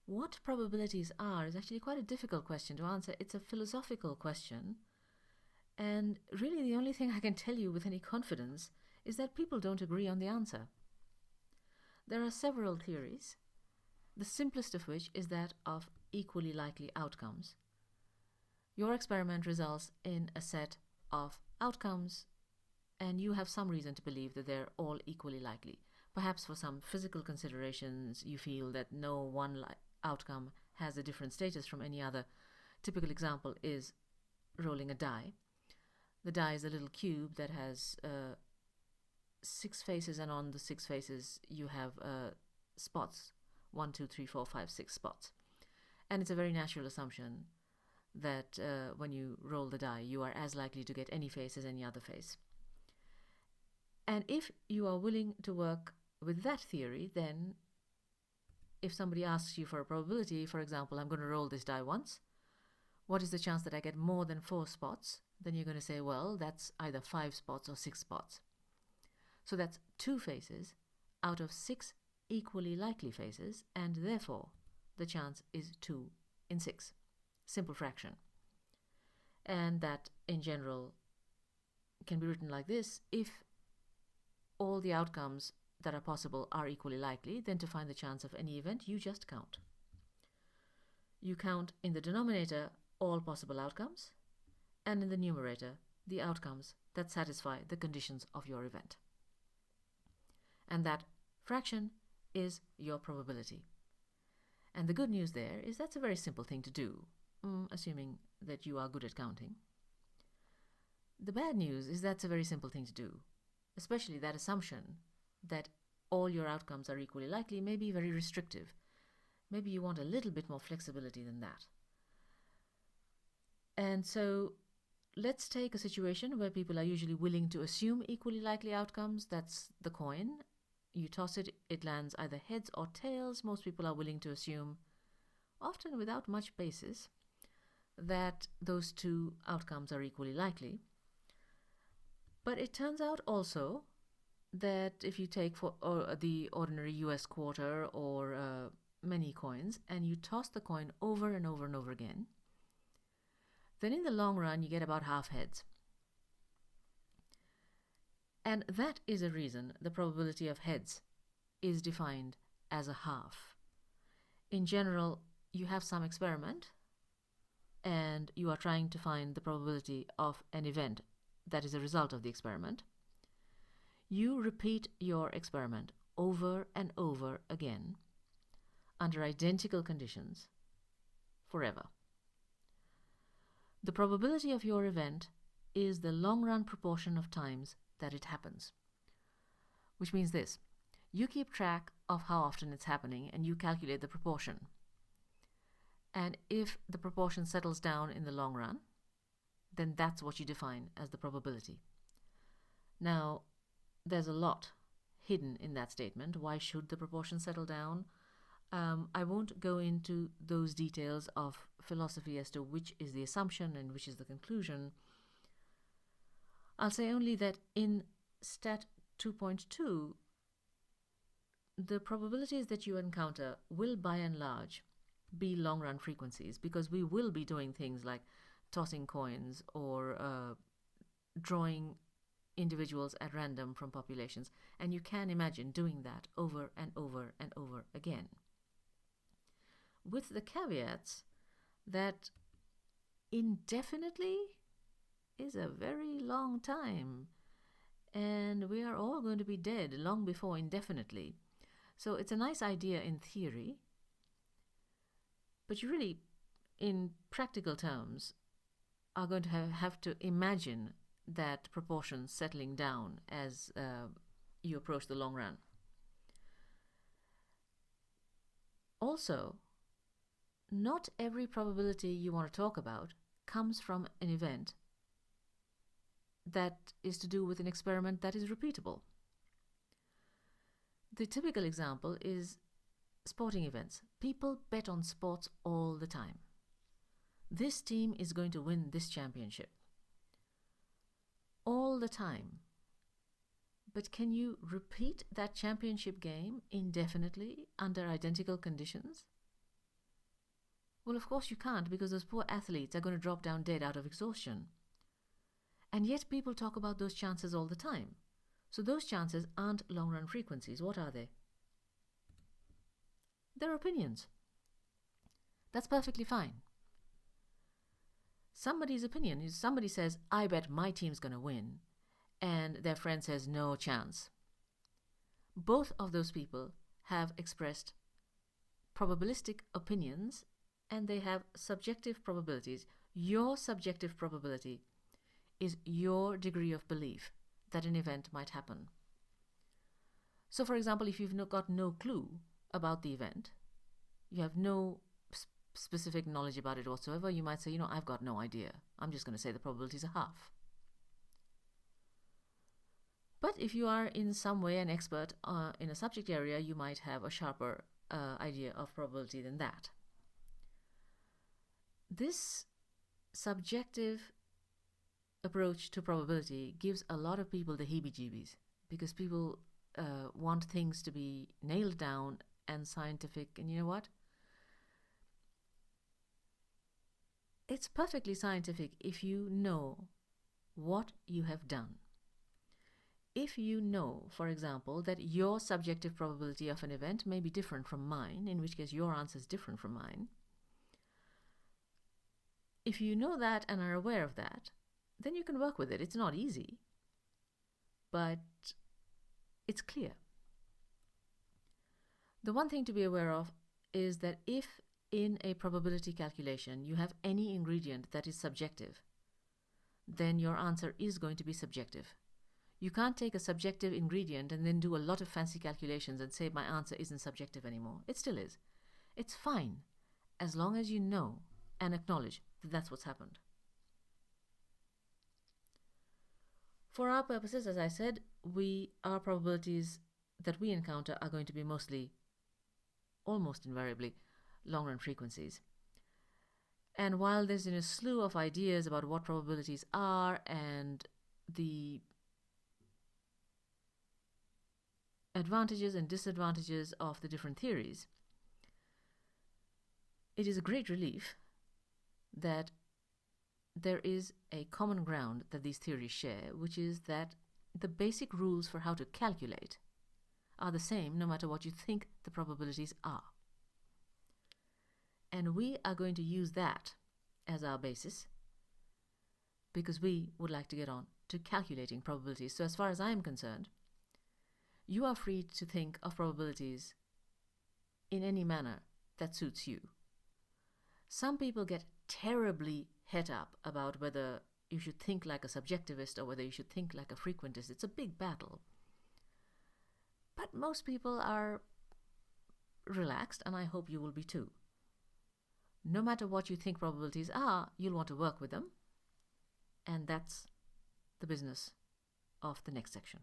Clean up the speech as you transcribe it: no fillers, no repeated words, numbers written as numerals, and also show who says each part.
Speaker 1: What probabilities are is actually quite a difficult question to answer. It's a philosophical question. And really the only thing I can tell you with any confidence is that people don't agree on the answer. There are several theories, the simplest of which is that of equally likely outcomes. Your experiment results in a set of outcomes, and you have some reason to believe that they're all equally likely. Perhaps for some physical considerations, you feel that no one outcome has a different status from any other. Typical example is rolling a die. The die is a little cube that has 6 faces, and on the 6 faces you have spots. 1, 2, 3, 4, 5, 6 spots. And it's a very natural assumption that when you roll the die, you are as likely to get any face as any other face. And if you are willing to work with that theory, then if somebody asks you for a probability, for example, I'm going to roll this die once, what is the chance that I get more than 4 spots? Then you're going to say, well, that's either 5 spots or 6 spots. So that's 2 faces out of 6 equally likely faces, and therefore the chance is 2 in 6. Simple fraction. And that, in general, can be written like this: if all the outcomes that are possible are equally likely, then to find the chance of any event, you just count. You count in the denominator all possible outcomes, and in the numerator the outcomes that satisfy the conditions of your event. And that fraction is your probability. And the good news there is that's a very simple thing to do, assuming that you are good at counting. The bad news is that's a very simple thing to do, especially that assumption that all your outcomes are equally likely may be very restrictive. Maybe you want a little bit more flexibility than that. And so let's take a situation where people are usually willing to assume equally likely outcomes. That's the coin. You toss it, it lands either heads or tails. Most people are willing to assume, often without much basis, that those 2 outcomes are equally likely. But it turns out also that if you take for the ordinary US quarter or many coins, and you toss the coin over and over and over again, then in the long run you get about half heads. And that is a reason the probability of heads is defined as a half. In general, you have some experiment and you are trying to find the probability of an event that is a result of the experiment. You repeat your experiment over and over again under identical conditions forever. The probability of your event is the long-run proportion of times that it happens. Which means this: you keep track of how often it's happening and you calculate the proportion. And if the proportion settles down in the long run, then that's what you define as the probability. Now, there's a lot hidden in that statement. Why should the proportion settle down? I won't go into those details of philosophy as to which is the assumption and which is the conclusion. I'll say only that in Stat 2.2, the probabilities that you encounter will by and large be long-run frequencies, because we will be doing things like tossing coins or drawing individuals at random from populations, and you can imagine doing that over and over and over again. With the caveats that indefinitely is a very long time, and we are all going to be dead long before indefinitely. So it's a nice idea in theory, but you really, in practical terms, are going to have to imagine that proportion settling down as you approach the long run. Also, not every probability you want to talk about comes from an event that is to do with an experiment that is repeatable. The typical example is sporting events. People bet on sports all the time. This team is going to win this championship. All the time. But can you repeat that championship game indefinitely under identical conditions? Well, of course you can't, because those poor athletes are going to drop down dead out of exhaustion. And yet people talk about those chances all the time. So those chances aren't long-run frequencies. What are they? They're opinions. That's perfectly fine. Somebody's opinion is, somebody says, I bet my team's going to win, and their friend says, no chance. Both of those people have expressed probabilistic opinions, and they have subjective probabilities. Your subjective probability is your degree of belief that an event might happen. So, for example, if you've got no clue about the event, you have no specific knowledge about it whatsoever, you might say, I've got no idea. I'm just going to say the probabilities are half. But if you are in some way an expert in a subject area, you might have a sharper idea of probability than that. This subjective approach to probability gives a lot of people the heebie-jeebies, because people want things to be nailed down and scientific, and you know what? It's perfectly scientific if you know what you have done. If you know, for example, that your subjective probability of an event may be different from mine, in which case your answer is different from mine, if you know that and are aware of that, then you can work with it. It's not easy, but it's clear. The one thing to be aware of is that if in a probability calculation you have any ingredient that is subjective, then your answer is going to be subjective. You can't take a subjective ingredient and then do a lot of fancy calculations and say my answer isn't subjective anymore. It still is. It's fine as long as you know and acknowledge that that's what's happened. For our purposes, as I said, our probabilities that we encounter are going to be mostly, almost invariably, long-run frequencies. And while there's a slew of ideas about what probabilities are and the advantages and disadvantages of the different theories, it is a great relief that there is a common ground that these theories share, which is that the basic rules for how to calculate are the same no matter what you think the probabilities are. And we are going to use that as our basis because we would like to get on to calculating probabilities. So as far as I am concerned, you are free to think of probabilities in any manner that suits you. Some people get terribly het up about whether you should think like a subjectivist or whether you should think like a frequentist. It's a big battle. But most people are relaxed, and I hope you will be too. No matter what you think probabilities are, you'll want to work with them. And that's the business of the next section.